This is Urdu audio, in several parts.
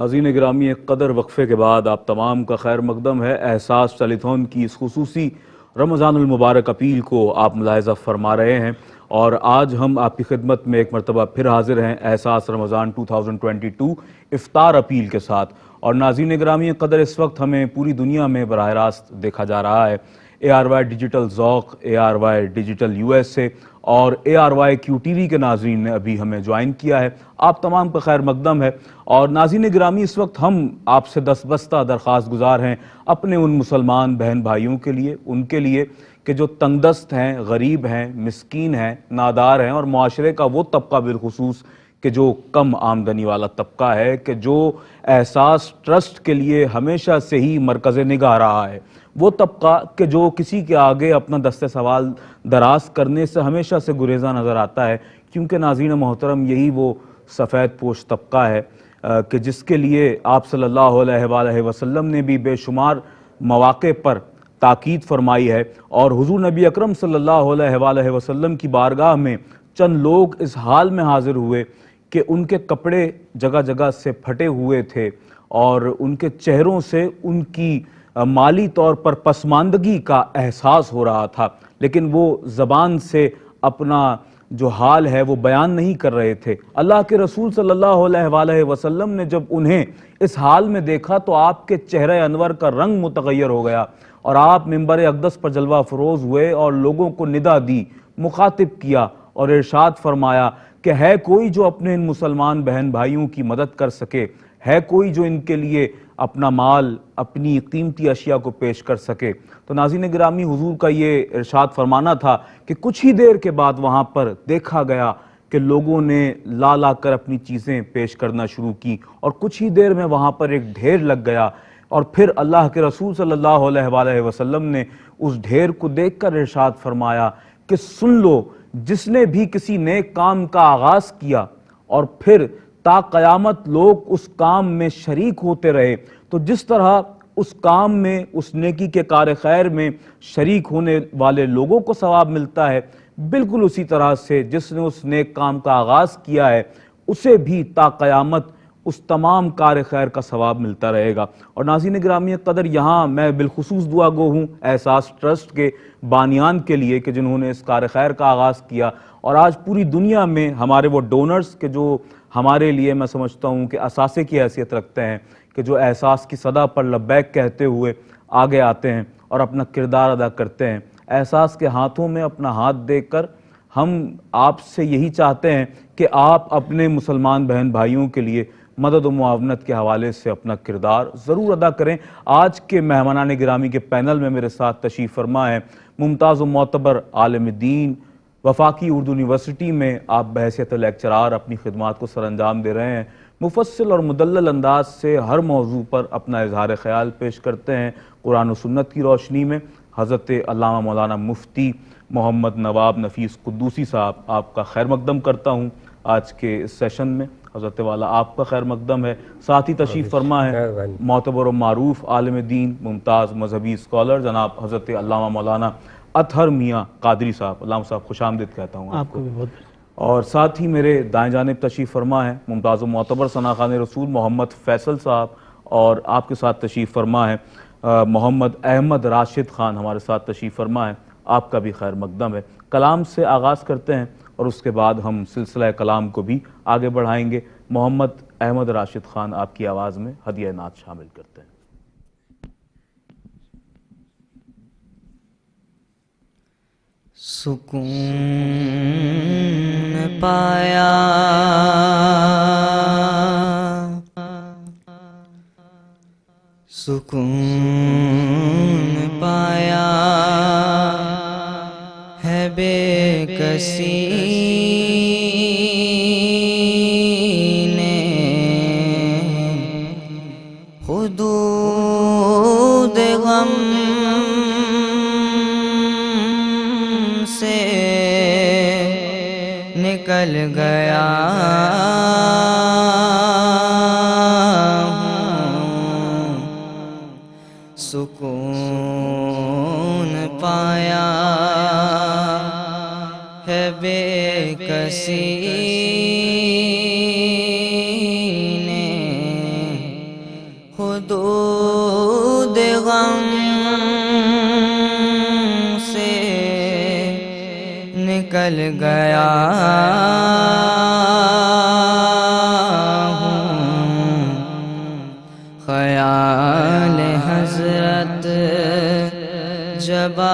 ناظرین گرامی، ایک قدر وقفے کے بعد آپ تمام کا خیر مقدم ہے۔ احساس ٹیلی تھون کی اس خصوصی رمضان المبارک اپیل کو آپ ملاحظہ فرما رہے ہیں، اور آج ہم آپ کی خدمت میں ایک مرتبہ پھر حاضر ہیں احساس رمضان 2022 افطار اپیل کے ساتھ۔ اور ناظرین گرامی، قدر اس وقت ہمیں پوری دنیا میں براہ راست دیکھا جا رہا ہے۔ ARY ڈیجیٹل ذوق، ARY ڈیجیٹل USA اور ARY QTV کے ناظرین نے ابھی ہمیں جوائن کیا ہے۔ آپ تمام کا خیر مقدم ہے۔ اور ناظرین گرامی، اس وقت ہم آپ سے دستبستہ درخواست گزار ہیں اپنے ان مسلمان بہن بھائیوں کے لیے، ان کے لیے کہ جو تنگ دست ہیں، غریب ہیں، مسکین ہیں، نادار ہیں، اور معاشرے کا وہ طبقہ بالخصوص کہ جو کم آمدنی والا طبقہ ہے، کہ جو احساس ٹرسٹ کے لیے ہمیشہ سے ہی مرکز نگاہ رہا ہے، وہ طبقہ کہ جو کسی کے آگے اپنا دست سوال دراز کرنے سے ہمیشہ سے گریزاں نظر آتا ہے، کیونکہ ناظرین محترم، یہی وہ سفید پوش طبقہ ہے کہ جس کے لیے آپ صلی اللہ علیہ وآلہ وسلم نے بھی بے شمار مواقع پر تاکید فرمائی ہے، اور حضور نبی اکرم صلی اللہ علیہ وآلہ وسلم کی بارگاہ میں چند لوگ اس حال میں حاضر ہوئے کہ ان کے کپڑے جگہ جگہ سے پھٹے ہوئے تھے، اور ان کے چہروں سے ان کی مالی طور پر پسماندگی کا احساس ہو رہا تھا، لیکن وہ زبان سے اپنا جو حال ہے وہ بیان نہیں کر رہے تھے۔ اللہ کے رسول صلی اللہ علیہ وآلہ وسلم نے جب انہیں اس حال میں دیکھا تو آپ کے چہرہ انور کا رنگ متغیر ہو گیا، اور آپ منبر اقدس پر جلوہ افروز ہوئے اور لوگوں کو ندا دی، مخاطب کیا اور ارشاد فرمایا کہ ہے کوئی جو اپنے ان مسلمان بہن بھائیوں کی مدد کر سکے، ہے کوئی جو ان کے لیے اپنا مال، اپنی قیمتی اشیاء کو پیش کر سکے۔ تو ناظرین گرامی، حضور کا یہ ارشاد فرمانا تھا کہ کچھ ہی دیر کے بعد وہاں پر دیکھا گیا کہ لوگوں نے لا لا کر اپنی چیزیں پیش کرنا شروع کی، اور کچھ ہی دیر میں وہاں پر ایک ڈھیر لگ گیا، اور پھر اللہ کے رسول صلی اللہ علیہ وآلہ وسلم نے اس ڈھیر کو دیکھ کر ارشاد فرمایا کہ سن لو، جس نے بھی کسی نیک کام کا آغاز کیا اور پھر تا قیامت لوگ اس کام میں شریک ہوتے رہے، تو جس طرح اس کام میں، اس نیکی کے کار خیر میں شریک ہونے والے لوگوں کو ثواب ملتا ہے، بالکل اسی طرح سے جس نے اس نیک کام کا آغاز کیا ہے اسے بھی تا قیامت اس تمام کار خیر کا ثواب ملتا رہے گا۔ اور ناظرین گرامی قدر، یہاں میں بالخصوص دعا گو ہوں احساس ٹرسٹ کے بانیان کے لیے کہ جنہوں نے اس کار خیر کا آغاز کیا، اور آج پوری دنیا میں ہمارے وہ ڈونرز کہ جو ہمارے لیے میں سمجھتا ہوں کہ اثاثے کی حیثیت رکھتے ہیں، کہ جو احساس کی صدا پر لبیک کہتے ہوئے آگے آتے ہیں اور اپنا کردار ادا کرتے ہیں۔ احساس کے ہاتھوں میں اپنا ہاتھ دے کر ہم آپ سے یہی چاہتے ہیں کہ آپ اپنے مسلمان بہن بھائیوں کے لیے مدد و معاونت کے حوالے سے اپنا کردار ضرور ادا کریں۔ آج کے مہمانان گرامی کے پینل میں میرے ساتھ تشریف فرما ہے ممتاز و معتبر عالم دین، وفاقی اردو یونیورسٹی میں آپ بحیثیت لیکچرار اپنی خدمات کو سر انجام دے رہے ہیں، مفصل اور مدلل انداز سے ہر موضوع پر اپنا اظہار خیال پیش کرتے ہیں قرآن و سنت کی روشنی میں۔ حضرت علامہ مولانا مفتی محمد نواب نفیس قدوسی صاحب، آپ کا خیر مقدم کرتا ہوں آج کے اس سیشن میں۔ حضرت والا آپ کا خیر مقدم ہے۔ ساتھ ہی تشریف فرما ہے معتبر و معروف عالم دین، ممتاز مذہبی اسکالر جناب حضرت علامہ مولانا اطہر میاں قادری صاحب۔ علامہ صاحب خوش آمدید کہتا ہوں آپ کو بھی بہت۔ اور ساتھ ہی میرے دائیں جانب تشریف فرما ہے ممتاز و معتبر ثنا خان رسول محمد فیصل صاحب، اور آپ کے ساتھ تشریف فرما ہے محمد احمد راشد خان، ہمارے ساتھ تشریف فرما ہے۔ آپ کا بھی خیر مقدم ہے۔ کلام سے آغاز کرتے ہیں اور اس کے بعد ہم سلسلہ کلام کو بھی آگے بڑھائیں گے۔ محمد احمد راشد خان آپ کی آواز میں ہدیہ نعت شامل کرتے ہیں۔ سکون پایا سکون پایا ہے بے کسی نے حدود غم سے نکل گیا سکون پایا ہے بے کسی نے نکل گیا ہوں، خیال حضرت جب آ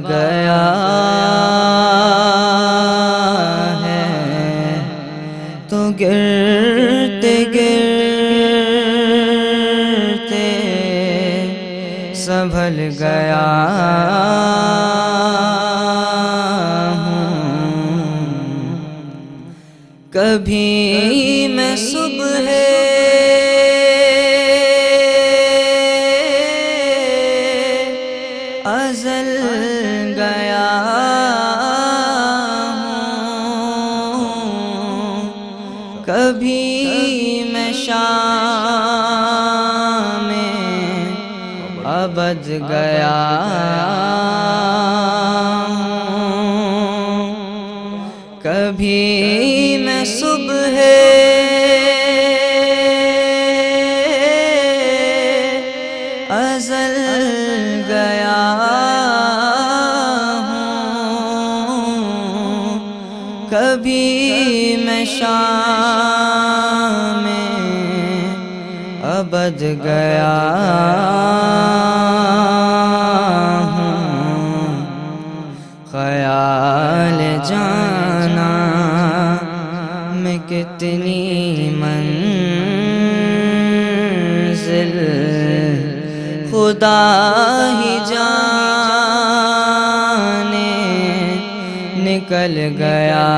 گیا ہے تو گرتے گرتے سنبھل گیا ہوں۔ کبھی میں صبح ازل گیا ہوں، کبھی میں شام ابد گیا ہوں، کبھی میں صبح ازل گیا ہوں، کبھی میں شام ابد گیا ہوں۔ خیال جانا میں کتنی منزل خدا ہی جانے نکل گیا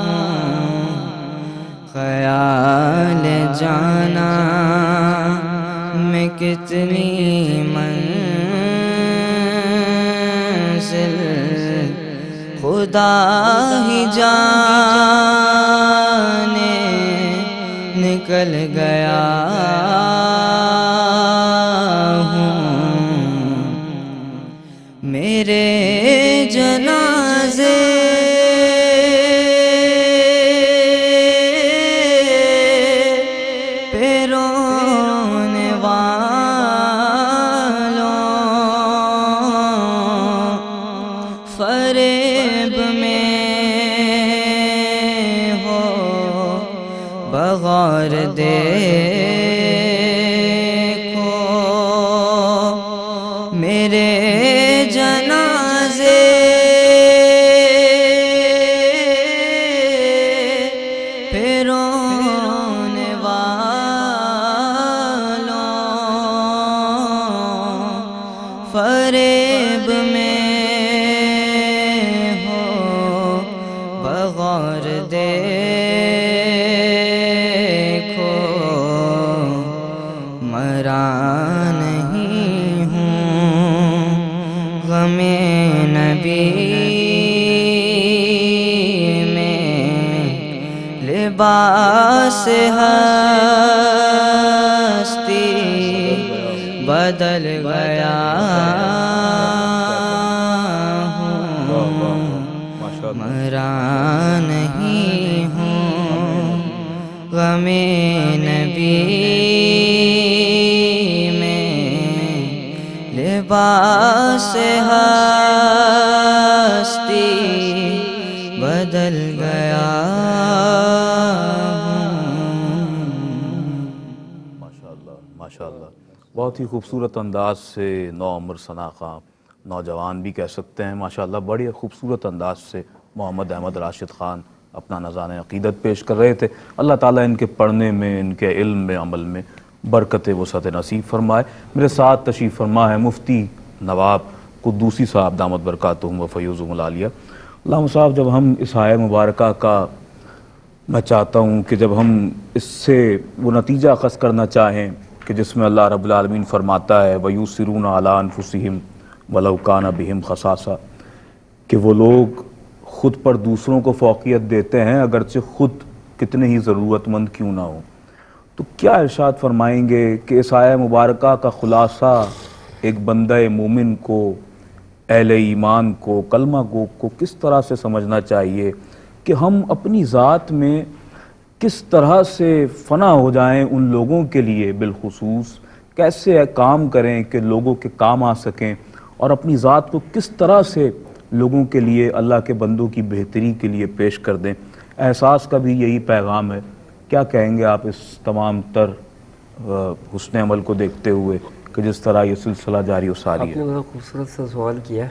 ہوں۔ خیال جانا میں کتنی منزل خدا ہی جانے نکل گیا ہوں۔ میرے جنازے پہ رونے والوں فریب میں ہو بغور دیکھو، میرے جنازے پہ رونے والوں فریب میں ہو بغور دیکھو، مرا نہیں ہوں غم نبی میں، لباس ہستی بدل گیا ہوں، مرا نہیں ہوں غم نبی میں، لباس ہستی بدل گیا ماشاءاللہ بہت ہی خوبصورت انداز سے نوعمر ثنا خاں، نوجوان بھی کہہ سکتے ہیں ماشاءاللہ، بڑی خوبصورت انداز سے محمد احمد راشد خان اپنا نذرانہ عقیدت پیش کر رہے تھے۔ اللہ تعالیٰ ان کے پڑھنے میں، ان کے علم میں، عمل میں برکت وسعت نصیب فرمائے۔ میرے ساتھ تشریف فرما ہے مفتی نواب قدوسی صاحب دامت برکاتہم و فیوزہم العالیہ۔ علامہ صاحب، جب ہم اس آیہ مبارکہ کا میں چاہتا ہوں کہ جب ہم اس سے وہ نتیجہ اخذ کرنا چاہیں کہ جس میں اللہ رب العالمین فرماتا ہے وَيُؤْثِرُونَ عَلَىٰ أَنفُسِهِمْ وَلَوْ كَانَ بِهِمْ خَصَاصَةٌ، کہ وہ لوگ خود پر دوسروں کو فوقیت دیتے ہیں اگرچہ خود کتنے ہی ضرورت مند کیوں نہ ہوں۔ تو کیا ارشاد فرمائیں گے کہ اس آیہ مبارکہ کا خلاصہ ایک بندہ مومن کو، اہل ایمان کو، کلمہ گو کو کس طرح سے سمجھنا چاہیے کہ ہم اپنی ذات میں کس طرح سے فنا ہو جائیں ان لوگوں کے لیے، بالخصوص کیسے کام کریں کہ لوگوں کے کام آ سکیں، اور اپنی ذات کو کس طرح سے لوگوں کے لیے، اللہ کے بندوں کی بہتری کے لیے پیش کر دیں۔ احساس کا بھی یہی پیغام ہے۔ کیا کہیں گے آپ اس تمام تر حسن عمل کو دیکھتے ہوئے کہ جس طرح یہ سلسلہ جاری و ساری آپ نے ہے؟ بڑا خوبصورت سا سوال کیا۔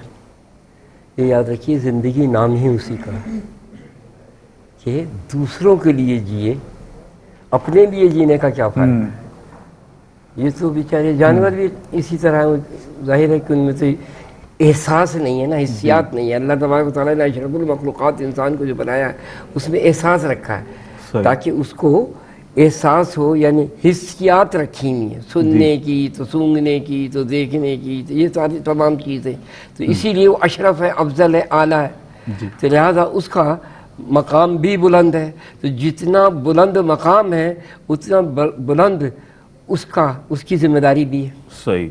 یہ یاد رکھیے، زندگی نام ہی اسی کا ہے کہ دوسروں کے لیے جیے، اپنے لیے جینے کا کیا فائدہ ہے؟ یہ تو بیچارے جانور بھی اسی طرح، ظاہر ہے کہ ان میں تو احساس نہیں ہے نا، حسیات نہیں ہے۔ اللہ تبارک و تعالیٰ نے اشرف المخلوقات انسان کو جو بنایا ہے اس میں احساس رکھا ہے صحیح۔ تاکہ اس کو احساس ہو، یعنی حسیات رکھی ہوئی ہیں، سننے کی تو سونگھنے کی تو دیکھنے کی، تو یہ ساری تمام چیزیں، تو اسی لیے وہ اشرف ہے، افضل ہے، اعلیٰ ہے، تو لہٰذا اس کا مقام بھی بلند ہے۔ تو جتنا بلند مقام ہے اتنا بلند اس کی ذمہ داری بھی ہے۔ صحیح،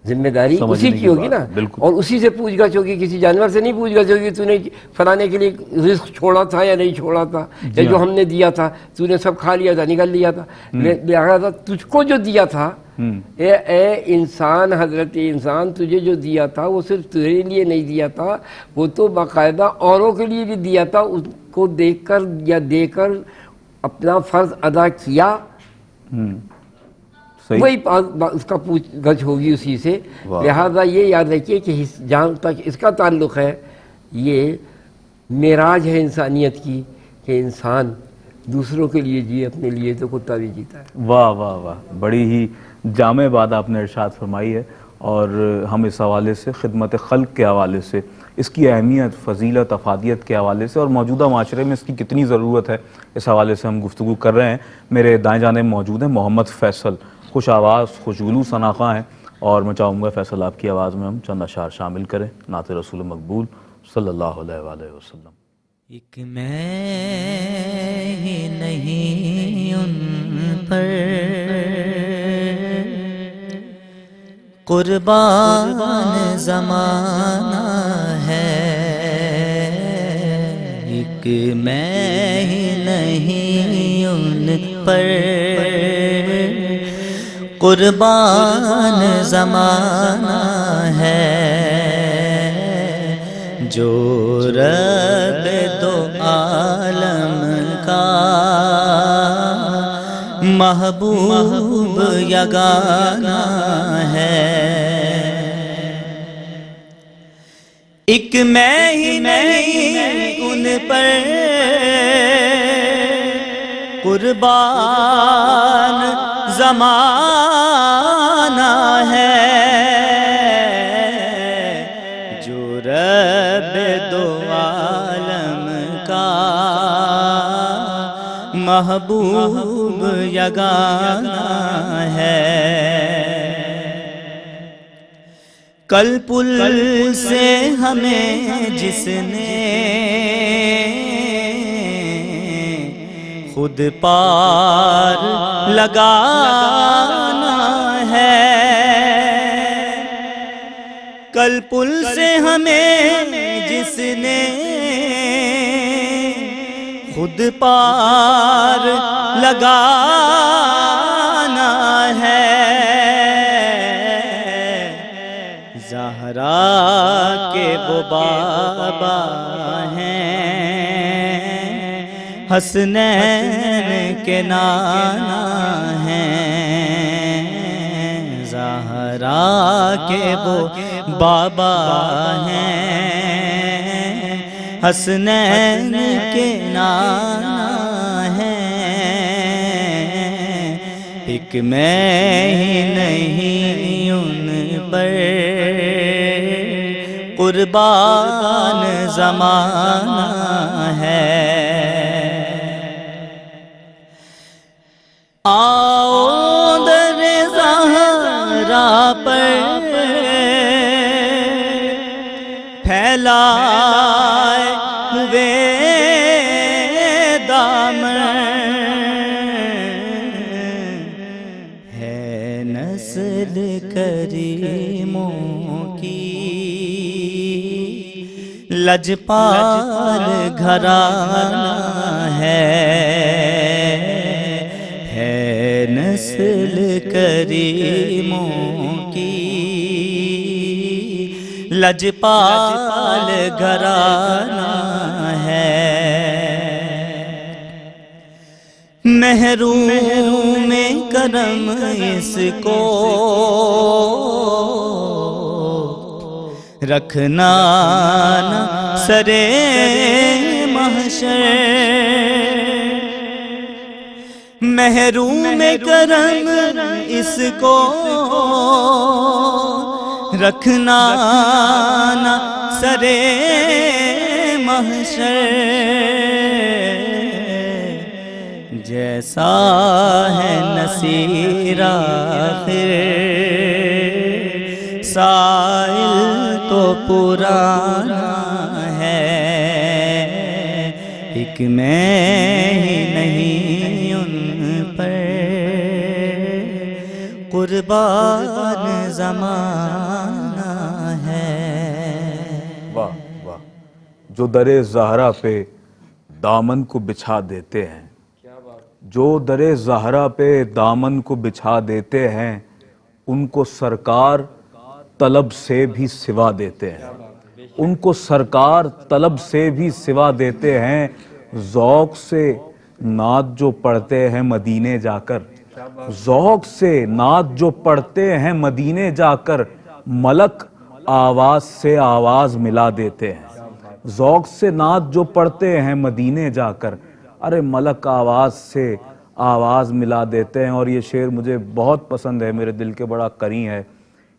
ذمہ داری سمجھنے اسی کی کی ہوگی بات نا، ہے، بالکل۔ اور اسی سے پوچھ گچھ ہوگی، کسی جانور سے نہیں پوچھ گچھ ہوگی تو نے فلانے کے لیے رزق چھوڑا تھا یا نہیں چھوڑا تھا، یا جو ہم نے دیا تھا تو نے سب کھا لیا تھا، نگل لیا تھا۔ لہذا تجھ کو جو دیا تھا، اے انسان، حضرت انسان، تجھے جو دیا تھا وہ صرف تیرے لیے نہیں دیا تھا، وہ تو باقاعدہ اوروں کے لیے بھی دیا تھا۔ اس کو دیکھ کر یا دے کر اپنا فرض ادا کیا، وہی اس کا پوچھ گچھ ہوگی اسی سے۔ لہذا یہ یاد رکھیے کہ جہاں تک اس کا تعلق ہے، یہ معراج ہے انسانیت کی کہ انسان دوسروں کے لیے جیے، اپنے لیے تو کتا بھی جیتا ہے۔ واہ واہ واہ، بڑی ہی جامع بات آپ نے ارشاد فرمائی ہے، اور ہم اس حوالے سے خدمت خلق کے حوالے سے، اس کی اہمیت، فضیلت، افادیت کے حوالے سے، اور موجودہ معاشرے میں اس کی کتنی ضرورت ہے، اس حوالے سے ہم گفتگو کر رہے ہیں۔ میرے دائیں جانب موجود ہیں محمد فیصل، خوش آواز، خوشگلو ثناخواں ہیں، اور میں چاہوں گا فیصل آپ کی آواز میں ہم چند اشعار شامل کریں، نعت رسول مقبول صلی اللہ علیہ وآلہ وسلم۔ ایک میں ہی نہیں ان پر قربان زمانہ ہے، ایک میں ہی نہیں ان پر قربان زمانہ ہے، جو رب دو عالم کا محبوب یگانہ ہے۔ ایک میں ہی نہیں ان پر قربان زمانہ ہے، جو رب دو عالم کا محبوب یگانہ ہے۔ کل پل سے ہمیں جس نے خود پار لگانا ہے، کل پل سے ہمیں جس نے خود پار لگانا ہے، زہرا کے وہ بابا ہیں، حسنین کے نانا ہیں، زہرا کے وہ بابا ہیں، حسنین کے نانا ہیں، ایک میں ہی نہیں ان پر قربان زمانہ ہے۔ آؤ در زہرا پر پھیلائے ہوئے دامن، ہے نسل کریموں کی لجپال گھرانہ ہے نسل کریموں کی لجپال گھرانہ ہے، محروم کرم اس کو رکھنا نہ سرے محشر، محروم کرم اس کو رکھنا نہ سرے محشر، جیسا ہے نصیر آخر سائل تو پرانا ہے، ایک میں ہی نہیں ان پر قربان زمانہ ہے۔ واہ واہ، جو در زہرا پہ دامن کو بچھا دیتے ہیں، جو در زہرا پہ دامن کو بچھا دیتے ہیں، ان کو سرکار طلب سے بھی سوا دیتے ہیں، ان کو سرکار طلب سے بھی سوا دیتے ہیں، ذوق سے نعت جو پڑھتے ہیں مدینے جا کر، ذوق سے نعت جو پڑھتے ہیں مدینے جا کر، ملک آواز سے آواز ملا دیتے ہیں، ذوق سے نعت جو پڑھتے ہیں مدینے جا کر، ارے ملک آواز سے آواز ملا دیتے ہیں۔ اور یہ شعر مجھے بہت پسند ہے، میرے دل کے بڑا قریب ہے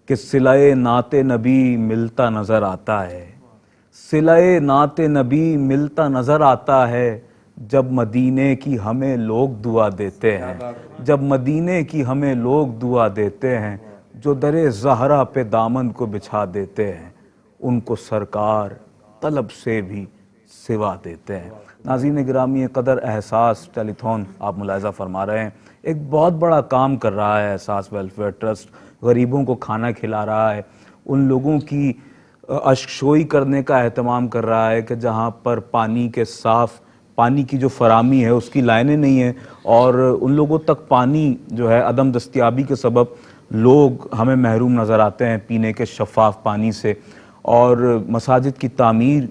کہ صلۂ نعت نبی ملتا نظر آتا ہے، صلۂ نعت نبی ملتا نظر آتا ہے، جب مدینے کی ہمیں لوگ دعا دیتے ہیں، جب مدینے کی ہمیں لوگ دعا دیتے ہیں، جو در زہرا پہ دامن کو بچھا دیتے ہیں، ان کو سرکار طلب سے بھی سوا دیتے ہیں۔ ناظرین گرامی قدر، احساس ٹیلی تھون آپ ملاحظہ فرما رہے ہیں، ایک بہت بڑا کام کر رہا ہے احساس ویلفیئر ٹرسٹ، غریبوں کو کھانا کھلا رہا ہے، ان لوگوں کی اشکشوئی کرنے کا اہتمام کر رہا ہے کہ جہاں پر پانی کے صاف پانی کی جو فراہمی ہے اس کی لائنیں نہیں ہیں، اور ان لوگوں تک پانی جو ہے عدم دستیابی کے سبب لوگ ہمیں محروم نظر آتے ہیں پینے کے شفاف پانی سے۔ اور مساجد کی تعمیر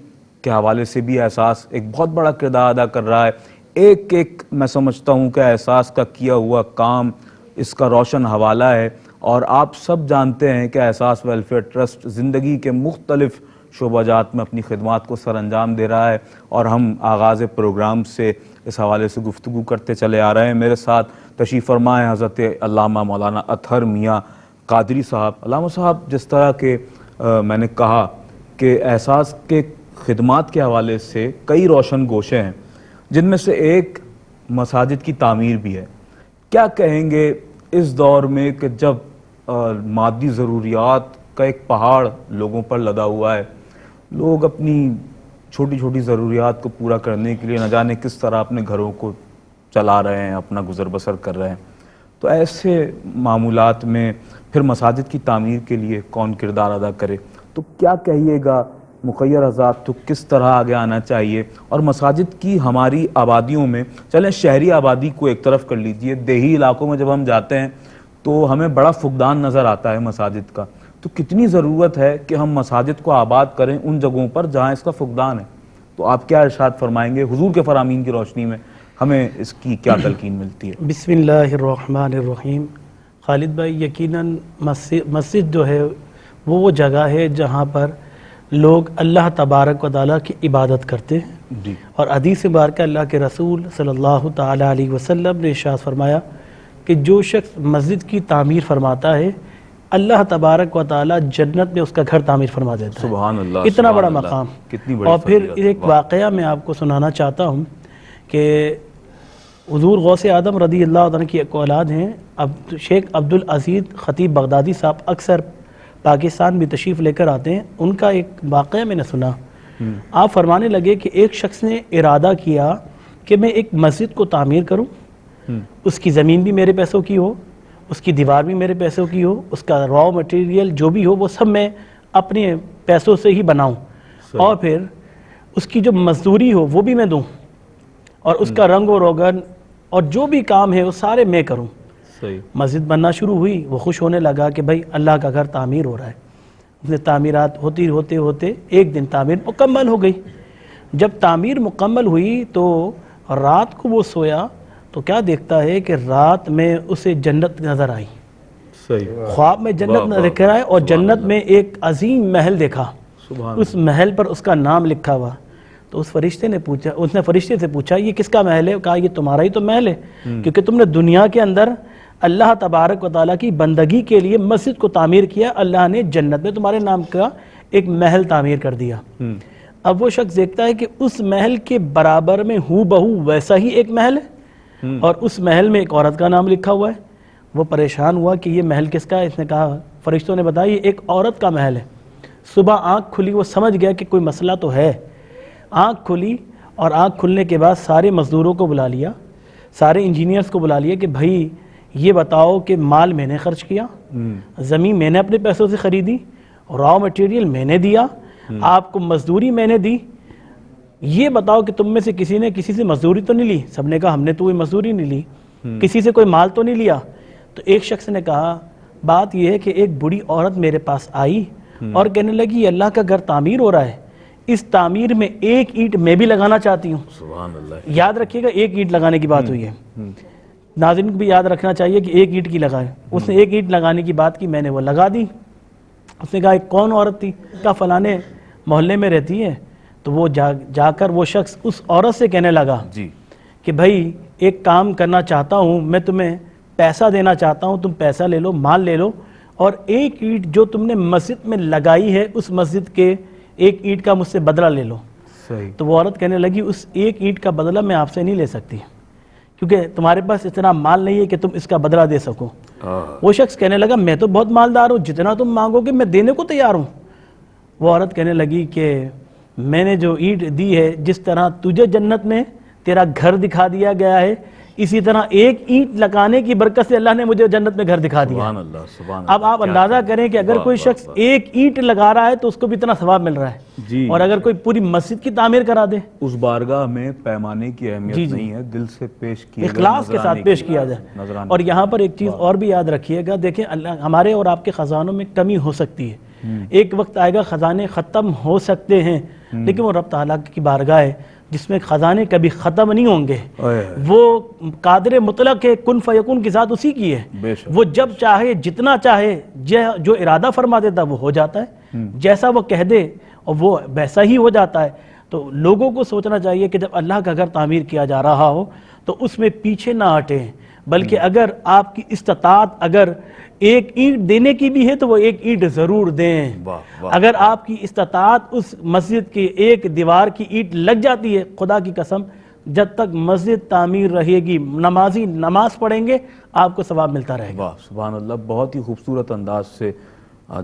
کے حوالے سے بھی احساس ایک بہت بڑا کردار ادا کر رہا ہے۔ ایک میں سمجھتا ہوں کہ احساس کا کیا ہوا کام اس کا روشن حوالہ ہے، اور آپ سب جانتے ہیں کہ احساس ویلفیئر ٹرسٹ زندگی کے مختلف شعبہ جات میں اپنی خدمات کو سر انجام دے رہا ہے، اور ہم آغاز پروگرام سے اس حوالے سے گفتگو کرتے چلے آ رہے ہیں۔ میرے ساتھ تشریف فرما ہے حضرت علامہ مولانا اطہر میاں قادری صاحب۔ علامہ صاحب، جس طرح کہ میں نے کہا کہ احساس کے خدمات کے حوالے سے کئی روشن گوشے ہیں، جن میں سے ایک مساجد کی تعمیر بھی ہے، کیا کہیں گے اس دور میں کہ جب مادی ضروریات کا ایک پہاڑ لوگوں پر لدا ہوا ہے، لوگ اپنی چھوٹی چھوٹی ضروریات کو پورا کرنے کے لیے نہ جانے کس طرح اپنے گھروں کو چلا رہے ہیں، اپنا گزر بسر کر رہے ہیں، تو ایسے معمولات میں پھر مساجد کی تعمیر کے لیے کون کردار ادا کرے؟ تو کیا کہیے گا مخیر حضرات، تو کس طرح آگے آنا چاہیے؟ اور مساجد کی ہماری آبادیوں میں، چلیں شہری آبادی کو ایک طرف کر لیجئے، دیہی علاقوں میں جب ہم جاتے ہیں تو ہمیں بڑا فقدان نظر آتا ہے مساجد کا، تو کتنی ضرورت ہے کہ ہم مساجد کو آباد کریں ان جگہوں پر جہاں اس کا فقدان ہے؟ تو آپ کیا ارشاد فرمائیں گے حضور کے فرامین کی روشنی میں ہمیں اس کی کیا تلقین ملتی ہے؟ بسم اللہ الرحمن الرحیم۔ خالد بھائی، یقیناً مسجد جو ہے وہ جگہ ہے جہاں پر لوگ اللہ تبارک و تعالیٰ کی عبادت کرتے ہیں، جی، اور حدیث مبارکہ اللہ کے رسول صلی اللہ تعالیٰ علیہ وسلم نے ارشاد فرمایا کہ جو شخص مسجد کی تعمیر فرماتا ہے، اللہ تبارک و تعالیٰ جنت میں اس کا گھر تعمیر فرما دیتا ہے۔ سبحان اللہ، اتنا سبحان بڑا اللہ، مقام۔ کتنی بڑی اور پھر فضیلت، ایک واہ۔ واقعہ میں آپ کو سنانا چاہتا ہوں کہ حضور غوث اعظم رضی اللہ عنہ کی ایک اولاد ہیں، شیخ عبدالعزیز خطیب بغدادی صاحب اکثر پاکستان بھی تشریف لے کر آتے ہیں۔ ان کا ایک واقعہ میں نے سنا، آپ فرمانے لگے کہ ایک شخص نے ارادہ کیا کہ میں ایک مسجد کو تعمیر کروں، اس کی زمین بھی میرے پیسوں کی ہو، اس کی دیوار بھی میرے پیسوں کی ہو، اس کا را مٹیریل جو بھی ہو وہ سب میں اپنے پیسوں سے ہی بناؤں، اور پھر اس کی جو مزدوری ہو وہ بھی میں دوں، اور اس کا رنگ و روغن اور جو بھی کام ہے وہ سارے میں کروں۔ صحیح۔ مسجد بننا شروع ہوئی، وہ خوش ہونے لگا کہ بھائی اللہ کا گھر تعمیر ہو رہا ہے۔ اس نے تعمیرات ہوتی ہوتے ہوتے ایک دن تعمیر مکمل ہو گئی. جب تعمیر مکمل ہوئی تو رات کو وہ سویا تو کیا دیکھتا ہے کہ رات میں اسے جنت نظر آئی. صحیح. خواب میں جنت نظر دیکھا ہے اور جنت میں ایک عظیم محل دیکھا. اس محل پر اس کا نام لکھا ہوا. تو اس فرشتے نے پوچھا، اس نے فرشتے سے پوچھا یہ کس کا محل ہے؟ کہا یہ تمہارا ہی تو محل ہے، کیونکہ تم نے دنیا کے اندر اللہ تبارک و تعالیٰ کی بندگی کے لیے مسجد کو تعمیر کیا، اللہ نے جنت میں تمہارے نام کا ایک محل تعمیر کر دیا. اب وہ شخص دیکھتا ہے کہ اس محل کے برابر میں ہو بہو ویسا ہی ایک محل ہے اور اس محل میں ایک عورت کا نام لکھا ہوا ہے. وہ پریشان ہوا کہ یہ محل کس کا ہے. اس نے کہا، فرشتوں نے بتایا یہ ایک عورت کا محل ہے. صبح آنکھ کھلی، وہ سمجھ گیا کہ کوئی مسئلہ تو ہے. آنکھ کھلی اور آنکھ کھلنے کے بعد سارے مزدوروں کو بلا لیا، سارے انجینئرز کو بلا لیا کہ بھائی یہ بتاؤ کہ مال میں نے خرچ کیا، زمین میں نے اپنے پیسوں سے خریدی، را مٹیریل میں نے دیا، آپ کو مزدوری میں نے دی، یہ بتاؤ کہ تم میں سے کسی نے کسی سے مزدوری تو نہیں لی؟ سب نے کہا ہم نے تو کوئی مزدوری نہیں لی. کسی سے کوئی مال تو نہیں لیا؟ تو ایک شخص نے کہا بات یہ ہے کہ ایک بڑی عورت میرے پاس آئی اور کہنے لگی اللہ کا گھر تعمیر ہو رہا ہے، اس تعمیر میں ایک اینٹ میں بھی لگانا چاہتی ہوں. سبحان اللہ. یاد رکھیے گا ایک اینٹ لگانے کی بات ہوئی ہے، ناظرین کو بھی یاد رکھنا چاہیے کہ ایک اینٹ کی لگائے. اس نے ایک اینٹ لگانے کی بات کی، میں نے وہ لگا دی. اس نے کہا ایک کون عورت تھی؟ کہا فلانے محلے میں رہتی ہے. تو وہ جا کر وہ شخص اس عورت سے کہنے لگا کہ بھائی ایک کام کرنا چاہتا ہوں، میں تمہیں پیسہ دینا چاہتا ہوں، تم پیسہ لے لو، مال لے لو، اور ایک اینٹ جو تم نے مسجد میں لگائی ہے اس مسجد کے ایک اینٹ کا مجھ سے بدلہ لے لو. صحیح. تو وہ عورت کہنے لگی اس ایک اینٹ کا بدلہ میں آپ سے نہیں لے سکتی، کیونکہ تمہارے پاس اتنا مال نہیں ہے کہ تم اس کا بدلہ دے سکو. وہ شخص کہنے لگا میں تو بہت مالدار ہوں، جتنا تم مانگو گے میں دینے کو تیار ہوں. وہ عورت کہنے لگی کہ میں نے جو اینٹ دی ہے، جس طرح تجھے جنت میں تیرا گھر دکھا دیا گیا ہے، اسی طرح ایک اینٹ لگانے کی برکت سے اللہ نے مجھے جنت میں گھر دکھا دیا. سبحان اللہ. سبحان اللہ. اب آپ اندازہ کریں کہ اگر کوئی شخص ایک اینٹ لگا رہا ہے تو اس کو بھی اتنا ثواب مل رہا ہے، اور اگر کوئی پوری مسجد کی تعمیر کرا دے، اس بارگاہ میں پیمانے کی اہمیت نہیں ہے، دل سے پیش کیا جائے، اخلاص کے ساتھ پیش کیا جائے. اور یہاں پر ایک چیز اور بھی یاد رکھیے گا، دیکھیں اللہ ہمارے اور آپ کے خزانوں میں کمی ہو سکتی ہے، ایک وقت آئے گا خزانے ختم ہو سکتے ہیں، لیکن وہ رب تعالیٰ کی بارگاہ ہے جس میں خزانے کبھی ختم نہیں ہوں گے. وہ قادر مطلق ہے، کن فیکون کی ذات اسی کی ہے. وہ جب چاہے جتنا چاہے جو ارادہ فرما دیتا وہ ہو جاتا ہے، جیسا وہ کہہ دے اور وہ ویسا ہی ہو جاتا ہے. تو لوگوں کو سوچنا چاہیے کہ جب اللہ کا گھر تعمیر کیا جا رہا ہو تو اس میں پیچھے نہ ہٹیں، بلکہ اگر آپ کی استطاعت اگر ایک اینٹ دینے کی بھی ہے تو وہ ایک اینٹ ضرور دیں. اگر آپ کی استطاعت اس مسجد کی ایک دیوار کی اینٹ لگ جاتی ہے، خدا کی قسم جب تک مسجد تعمیر رہے گی، نمازی نماز پڑھیں گے، آپ کو ثواب ملتا رہے گا. سبحان اللہ. بہت ہی خوبصورت انداز سے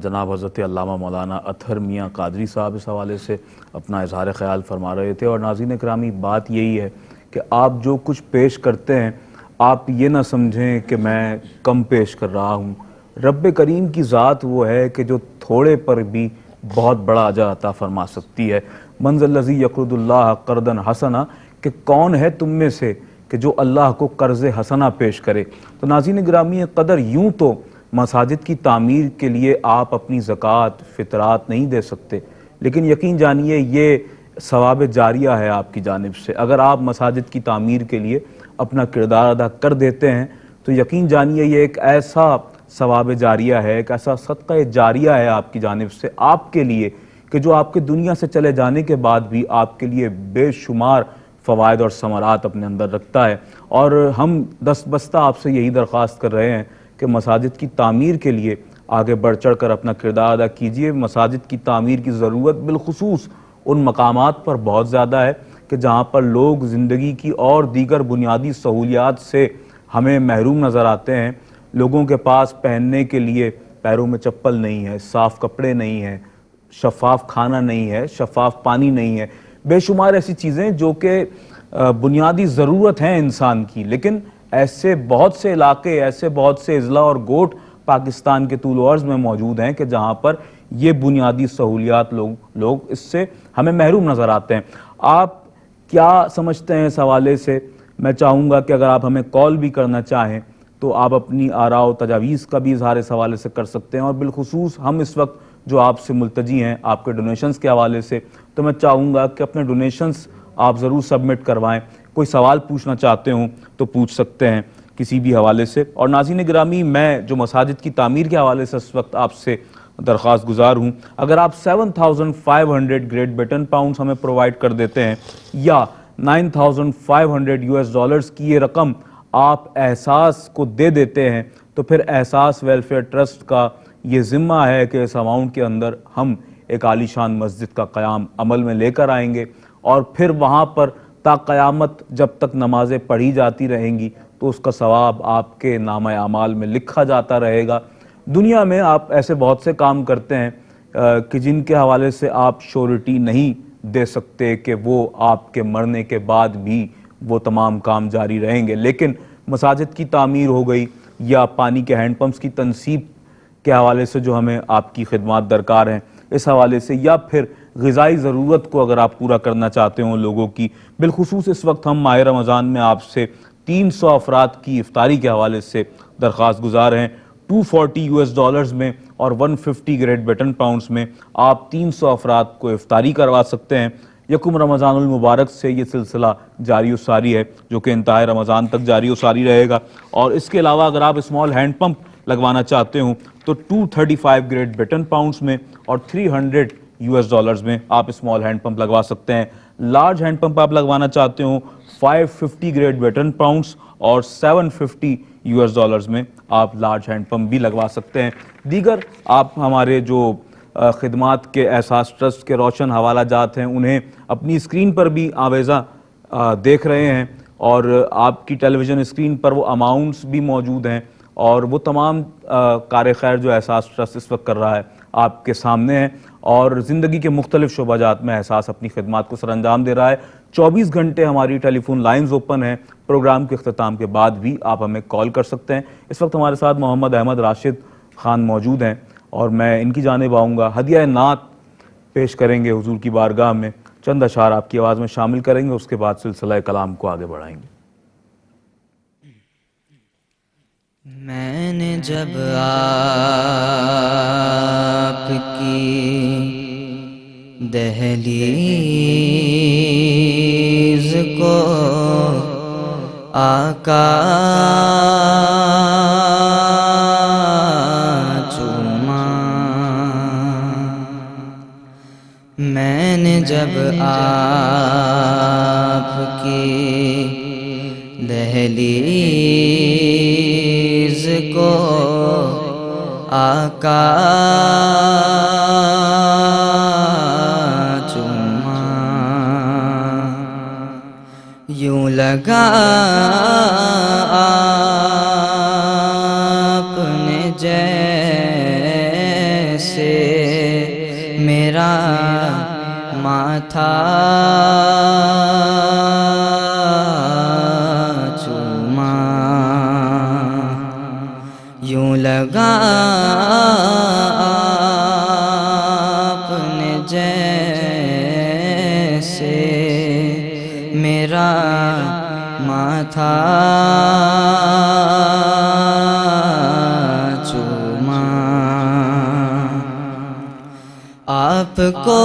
جناب حضرت علامہ مولانا اطہر میاں قادری صاحب اس حوالے سے اپنا اظہار خیال فرما رہے تھے. اور ناظرین اکرامی بات یہی ہے کہ آپ جو کچھ پیش کرتے ہیں آپ یہ نہ سمجھیں کہ میں کم پیش کر رہا ہوں. رب کریم کی ذات وہ ہے کہ جو تھوڑے پر بھی بہت بڑا اجر عطا فرما سکتی ہے. من ذا الذی یقرض اللہ قرضا حسنا، کہ کون ہے تم میں سے کہ جو اللہ کو قرض حسنا پیش کرے. تو ناظرین گرامی قدر یوں تو مساجد کی تعمیر کے لیے آپ اپنی زکوٰۃ فطرات نہیں دے سکتے، لیکن یقین جانیے یہ ثواب جاریہ ہے آپ کی جانب سے. اگر آپ مساجد کی تعمیر کے لیے اپنا کردار ادا کر دیتے ہیں تو یقین جانیے یہ ایک ایسا ثواب جاریہ ہے، ایک ایسا صدقہ جاریہ ہے آپ کی جانب سے آپ کے لیے کہ جو آپ کے دنیا سے چلے جانے کے بعد بھی آپ کے لیے بے شمار فوائد اور ثمرات اپنے اندر رکھتا ہے. اور ہم دست بستہ آپ سے یہی درخواست کر رہے ہیں کہ مساجد کی تعمیر کے لیے آگے بڑھ چڑھ کر اپنا کردار ادا کیجیے. مساجد کی تعمیر کی ضرورت بالخصوص ان مقامات پر بہت زیادہ ہے کہ جہاں پر لوگ زندگی کی اور دیگر بنیادی سہولیات سے ہمیں محروم نظر آتے ہیں. لوگوں کے پاس پہننے کے لیے پیروں میں چپل نہیں ہے، صاف کپڑے نہیں ہیں، شفاف کھانا نہیں ہے، شفاف پانی نہیں ہے، بے شمار ایسی چیزیں جو کہ بنیادی ضرورت ہیں انسان کی. لیکن ایسے بہت سے علاقے، ایسے بہت سے اضلاع اور گوٹ پاکستان کے طول و عرض میں موجود ہیں کہ جہاں پر یہ بنیادی سہولیات لوگ اس سے ہمیں محروم نظر آتے ہیں. آپ کیا سمجھتے ہیں اس حوالے سے؟ میں چاہوں گا کہ اگر آپ ہمیں کال بھی کرنا چاہیں تو آپ اپنی آراء و تجاویز کا بھی اظہار اس حوالے سے کر سکتے ہیں. اور بالخصوص ہم اس وقت جو آپ سے ملتجی ہیں آپ کے ڈونیشنز کے حوالے سے، تو میں چاہوں گا کہ اپنے ڈونیشنز آپ ضرور سبمٹ کروائیں. کوئی سوال پوچھنا چاہتے ہوں تو پوچھ سکتے ہیں کسی بھی حوالے سے. اور ناظرین گرامی، میں جو مساجد کی تعمیر کے حوالے سے اس وقت آپ سے درخواست گزار ہوں، اگر آپ 7,500 گریٹ بریٹن پاؤنڈز ہمیں پرووائڈ کر دیتے ہیں یا $9,500 کی یہ رقم آپ احساس کو دے دیتے ہیں، تو پھر احساس ویلفیئر ٹرسٹ کا یہ ذمہ ہے کہ اس اماؤنٹ کے اندر ہم ایک عالی شان مسجد کا قیام عمل میں لے کر آئیں گے، اور پھر وہاں پر تا قیامت جب تک نمازیں پڑھی جاتی رہیں گی تو اس کا ثواب آپ کے نامہ اعمال میں لکھا جاتا رہے گا. دنیا میں آپ ایسے بہت سے کام کرتے ہیں کہ جن کے حوالے سے آپ شورٹی نہیں دے سکتے کہ وہ آپ کے مرنے کے بعد بھی وہ تمام کام جاری رہیں گے، لیکن مساجد کی تعمیر ہو گئی یا پانی کے ہینڈ پمپس کی تنصیب کے حوالے سے جو ہمیں آپ کی خدمات درکار ہیں اس حوالے سے، یا پھر غذائی ضرورت کو اگر آپ پورا کرنا چاہتے ہوں لوگوں کی، بالخصوص اس وقت ہم ماہ رمضان میں آپ سے 300 افراد کی افطاری کے حوالے سے درخواست گزار ہیں. $240 میں اور 150 گریٹ بریٹن پاؤنڈز میں آپ 300 افراد کو افطاری کروا سکتے ہیں. یکم رمضان المبارک سے یہ سلسلہ جاری و ساری ہے جو کہ انتہاء رمضان تک جاری و ساری رہے گا. اور اس کے علاوہ اگر آپ اسمال ہینڈ پمپ لگوانا چاہتے ہوں تو 235 گریٹ بریٹن پاؤنڈز میں اور $300 میں آپ اسمال ہینڈ پمپ لگوا سکتے ہیں. لارج ہینڈ پمپ آپ لگوانا چاہتے ہوں 550 گریٹ بریٹن پاؤنڈز اور $750 میں آپ لارج ہینڈ پمپ بھی لگوا سکتے ہیں. دیگر آپ ہمارے جو خدمات کے احساس ٹرسٹ کے روشن حوالہ جات ہیں انہیں اپنی اسکرین پر بھی آویزہ دیکھ رہے ہیں، اور آپ کی ٹیلی ویژن اسکرین پر وہ اماؤنٹس بھی موجود ہیں، اور وہ تمام کار خیر جو احساس ٹرسٹ اس وقت کر رہا ہے آپ کے سامنے ہیں، اور زندگی کے مختلف شعبہ جات میں احساس اپنی خدمات کو سر انجام دے رہا ہے. 24 گھنٹے ہماری ٹیلی فون لائنز اوپن ہیں. پروگرام کے اختتام کے بعد بھی آپ ہمیں کال کر سکتے ہیں. اس وقت ہمارے ساتھ محمد احمد راشد خان موجود ہیں، اور میں ان کی جانب آؤں گا. ہدیہ نعت پیش کریں گے حضور کی بارگاہ میں، چند اشعار آپ کی آواز میں شامل کریں گے، اس کے بعد سلسلہ کلام کو آگے بڑھائیں گے. میں نے جب آپ کی دہلیز کو آقا چوما، میں نے جب آپ کی دہلیز کو آقا چوما، یوں لگا آپ نے جیسے میرا ماتھا چوما، یوں لگا آپ نے جیسے میرا ماتھا چوما. آپ کو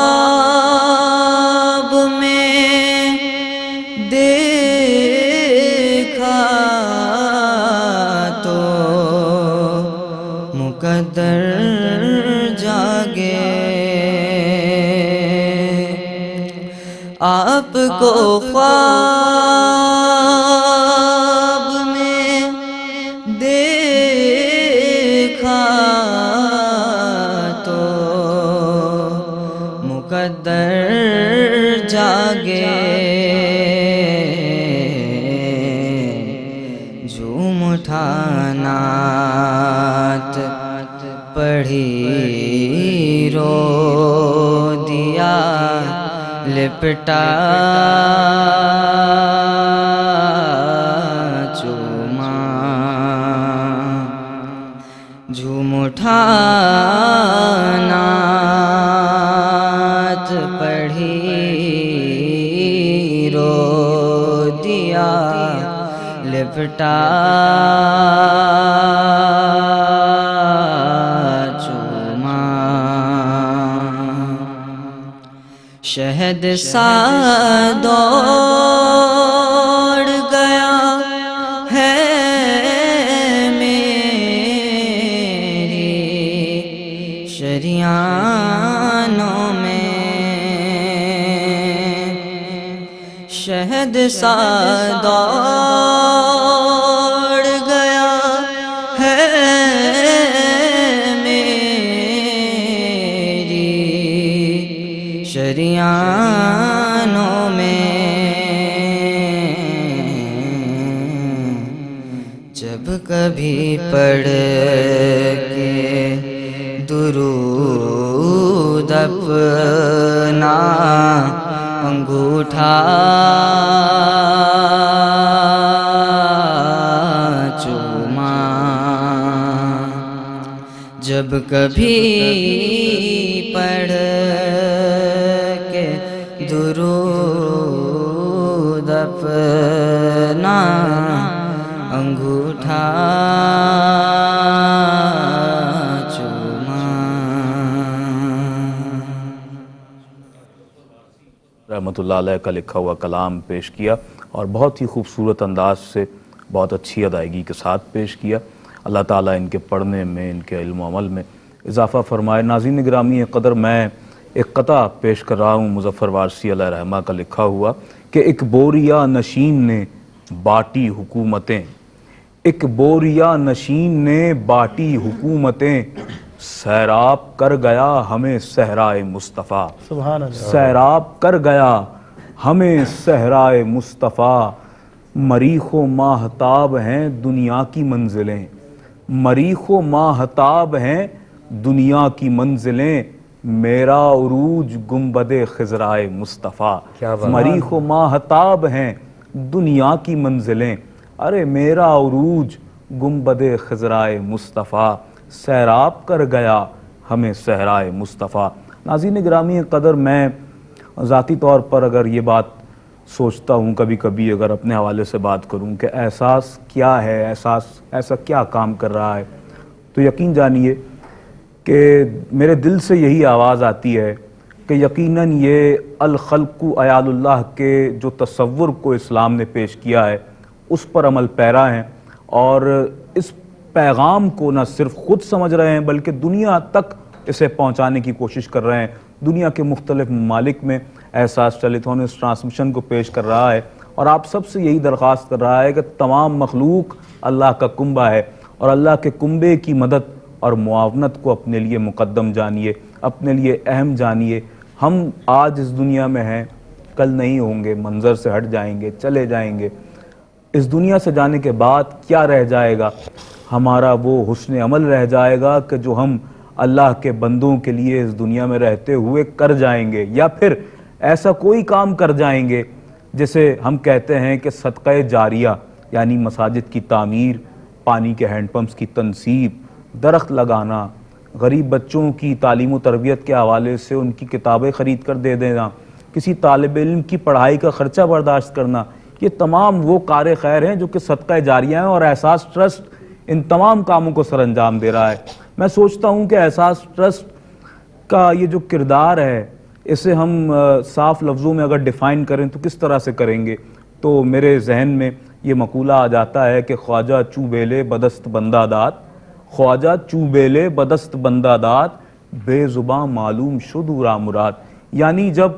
خواب میں دیکھا تو مقدر جاگے، آپ کو خواب میں دیکھا تو مقدر جاگے، جھوم اٹھا نعت پڑھی رو دیا لپٹا چوما، جھوم اٹھا نعت پڑھی رو دیا لپٹا چوما. شہد سا دوڑ گیا ہے میری شریانوں میں، شہد سا دوڑ گیا ہے میری شریانوں میں، جب کبھی پڑھ کے درود اپنا انگوٹھا چوما، جب کبھی پڑھ کے درود اپنا انگوٹھا چوما۔ رحمۃ اللہ علیہ کا لکھا ہوا کلام پیش کیا اور بہت ہی خوبصورت انداز سے، بہت اچھی ادائیگی کے ساتھ پیش کیا۔ اللہ تعالیٰ ان کے پڑھنے میں، ان کے علم و عمل میں اضافہ فرمائے۔ ناظرین گرامی قدر، میں ایک قطعہ پیش کر رہا ہوں مظفر وارثی علیہ رحمہ کا لکھا ہوا کہ ایک بوریا نشین نے باٹی حکومتیں، ایک بوریا نشین نے باٹی حکومتیں، سیراب کر گیا ہمیں صحرائے مصطفیٰ، سبحان اللہ۔ سیراب کر گیا ہمیں صحرائے مصطفیٰ، مریخ و ماہتاب ہیں دنیا کی منزلیں، مریخ و ماہتاب ہیں دنیا کی منزلیں، میرا عروج گنبد خضرائے مصطفیٰ، مریخ و ماہتاب ہیں دنیا کی منزلیں، ارے میرا عروج گنبد خضرائے مصطفیٰ، سیراب کر گیا ہمیں صحرائے مصطفیٰ۔ ناظرین گرامی قدر، میں ذاتی طور پر اگر یہ بات سوچتا ہوں کبھی کبھی، اگر اپنے حوالے سے بات کروں کہ احساس کیا ہے، احساس ایسا کیا کام کر رہا ہے، تو یقین جانیے کہ میرے دل سے یہی آواز آتی ہے کہ یقیناً یہ الخلق عیال اللہ کے جو تصور کو اسلام نے پیش کیا ہے اس پر عمل پیرا ہیں، اور اس پیغام کو نہ صرف خود سمجھ رہے ہیں بلکہ دنیا تک اسے پہنچانے کی کوشش کر رہے ہیں۔ دنیا کے مختلف ممالک میں احساس ٹیلیتھون اس ٹرانسمیشن کو پیش کر رہا ہے اور آپ سب سے یہی درخواست کر رہا ہے کہ تمام مخلوق اللہ کا کنبہ ہے، اور اللہ کے کنبے کی مدد اور معاونت کو اپنے لیے مقدم جانیے، اپنے لیے اہم جانیے۔ ہم آج اس دنیا میں ہیں، کل نہیں ہوں گے، منظر سے ہٹ جائیں گے، چلے جائیں گے۔ اس دنیا سے جانے کے بعد کیا رہ جائے گا؟ ہمارا وہ حسن عمل رہ جائے گا کہ جو ہم اللہ کے بندوں کے لیے اس دنیا میں رہتے ہوئے کر جائیں گے، یا پھر ایسا کوئی کام کر جائیں گے جسے ہم کہتے ہیں کہ صدقہ جاریہ، یعنی مساجد کی تعمیر، پانی کے ہینڈ پمپس کی تنصیب، درخت لگانا، غریب بچوں کی تعلیم و تربیت کے حوالے سے ان کی کتابیں خرید کر دے دینا، کسی طالب علم کی پڑھائی کا خرچہ برداشت کرنا، یہ تمام وہ کار خیر ہیں جو کہ صدقہ جاریہ ہیں، اور احساس ٹرسٹ ان تمام کاموں کو سر انجام دے رہا ہے۔ میں سوچتا ہوں کہ احساس ٹرسٹ کا یہ جو کردار ہے، اسے ہم صاف لفظوں میں اگر ڈیفائن کریں تو کس طرح سے کریں گے؟ تو میرے ذہن میں یہ مقولہ آ جاتا ہے کہ خواجہ چوبیلے بدست بندہ داد، خواجہ چوبیلے بدست بندہ داد، بے زباں معلوم شد را مراد، یعنی جب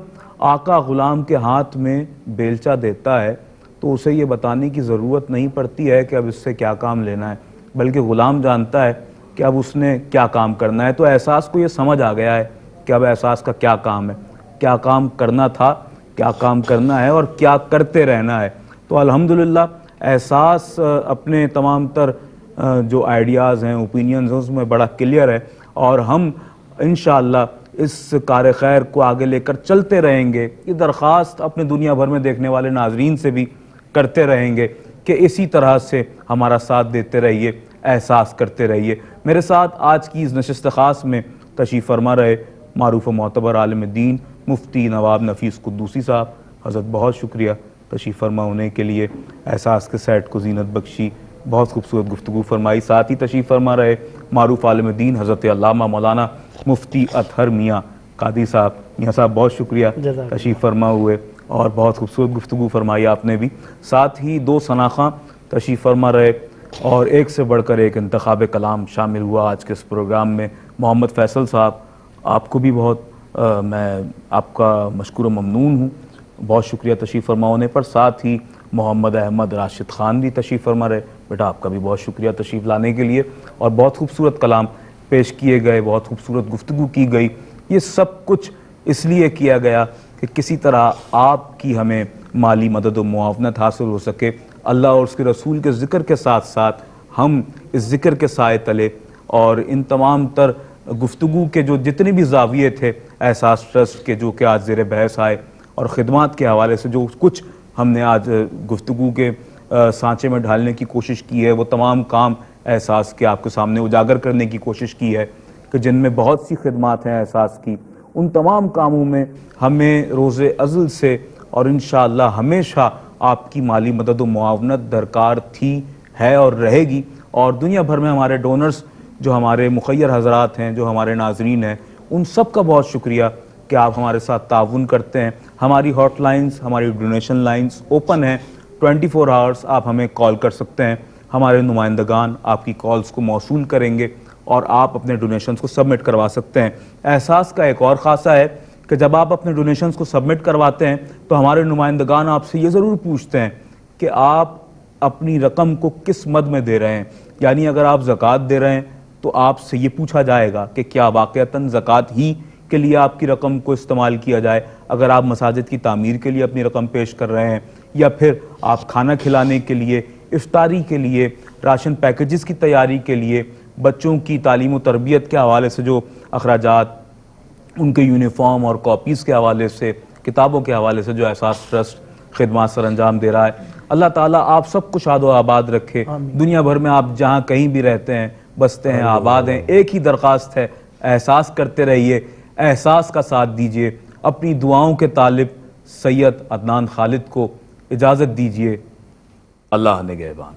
آقا غلام کے ہاتھ میں بیلچہ دیتا ہے تو اسے یہ بتانے کی ضرورت نہیں پڑتی ہے کہ اب اس سے کیا کام لینا ہے، بلکہ غلام جانتا ہے کہ اب اس نے کیا کام کرنا ہے۔ تو احساس کو یہ سمجھ آ گیا ہے کہ اب احساس کا کیا کام ہے، کیا کام کرنا تھا، کیا کام کرنا ہے اور کیا کرتے رہنا ہے۔ تو الحمدللہ احساس اپنے تمام تر جو آئیڈیاز ہیں، اوپینینز ہیں، اس میں بڑا کلیئر ہے، اور ہم انشاءاللہ اس کار خیر کو آگے لے کر چلتے رہیں گے۔ یہ درخواست اپنے دنیا بھر میں دیکھنے والے ناظرین سے بھی کرتے رہیں گے کہ اسی طرح سے ہمارا ساتھ دیتے رہیے، احساس کرتے رہیے۔ میرے ساتھ آج کی اس نشست خاص میں تشریف فرما رہے معروف و معتبر عالم دین مفتی نواب نفیس قدوسی صاحب، حضرت بہت شکریہ تشریف فرما ہونے کے لیے، احساس کے سیٹ کو زینت بخشی، بہت خوبصورت گفتگو فرمائی۔ ساتھ ہی تشریف فرما رہے معروف عالم دین حضرت علامہ مولانا مفتی اطہر میاں قادری صاحب، میاں صاحب بہت شکریہ جزاک تشریف فرما ہوئے اور بہت خوبصورت گفتگو فرمائی آپ نے بھی. ساتھ ہی دو ثناخواں تشریف فرما رہے اور ایک سے بڑھ کر ایک انتخاب کلام شامل ہوا آج کے اس پروگرام میں. محمد فیصل صاحب آپ کو بھی بہت میں آپ کا مشکور و ممنون ہوں, بہت شکریہ تشریف فرما ہونے پر. ساتھ ہی محمد احمد راشد خان بھی تشریف فرما رہے. بیٹا آپ کا بھی بہت شکریہ تشریف لانے کے لیے, اور بہت خوبصورت کلام پیش کیے گئے, بہت خوبصورت گفتگو کی گئی. یہ سب کچھ اس لیے کیا گیا کہ کسی طرح آپ کی ہمیں مالی مدد و معاونت حاصل ہو سکے. اللہ اور اس کے رسول کے ذکر کے ساتھ ساتھ ہم اس ذکر کے سائے تلے اور ان تمام تر گفتگو کے جو جتنے بھی زاویے تھے احساس ٹرسٹ کے جو کہ آج زیر بحث آئے, اور خدمات کے حوالے سے جو کچھ ہم نے آج گفتگو کے سانچے میں ڈھالنے کی کوشش کی ہے, وہ تمام کام احساس کے آپ کے سامنے اجاگر کرنے کی کوشش کی ہے کہ جن میں بہت سی خدمات ہیں احساس کی. ان تمام کاموں میں ہمیں روز ازل سے اور انشاءاللہ ہمیشہ آپ کی مالی مدد و معاونت درکار تھی, ہے اور رہے گی. اور دنیا بھر میں ہمارے ڈونرز جو ہمارے مخیر حضرات ہیں, جو ہمارے ناظرین ہیں, ان سب کا بہت شکریہ کہ آپ ہمارے ساتھ تعاون کرتے ہیں. ہماری ہاٹ لائنز, ہماری ڈونیشن لائنز اوپن ہیں 24 آورز, آپ ہمیں کال کر سکتے ہیں. ہمارے نمائندگان آپ کی کالز کو موصول کریں گے اور آپ اپنے ڈونیشنز کو سبمٹ کروا سکتے ہیں. احساس کا ایک اور خاصہ ہے کہ جب آپ اپنے ڈونیشنز کو سبمٹ کرواتے ہیں تو ہمارے نمائندگان آپ سے یہ ضرور پوچھتے ہیں کہ آپ اپنی رقم کو کس مد میں دے رہے ہیں. یعنی اگر آپ زکوٰۃ دے رہے ہیں تو آپ سے یہ پوچھا جائے گا کہ کیا واقعتاً زکوٰۃ ہی کے لیے آپ کی رقم کو استعمال کیا جائے. اگر آپ مساجد کی تعمیر کے لیے اپنی رقم پیش کر رہے ہیں, یا پھر آپ کھانا کھلانے کے لیے, افطاری کے لیے, راشن پیکیجز کی تیاری کے لیے, بچوں کی تعلیم و تربیت کے حوالے سے جو اخراجات, ان کے یونیفارم اور کاپیز کے حوالے سے, کتابوں کے حوالے سے جو احساس ٹرسٹ خدمات سر انجام دے رہا ہے, اللہ تعالیٰ آپ سب کو شاد و آباد رکھے. دنیا بھر میں آپ جہاں کہیں بھی رہتے ہیں, بستے ہیں, آباد ہیں, ایک ہی درخواست ہے, احساس کرتے رہیے, احساس کا ساتھ دیجئے. اپنی دعاؤں کے طالب سید عدنان خالد کو اجازت دیجئے. اللہ نگہبان.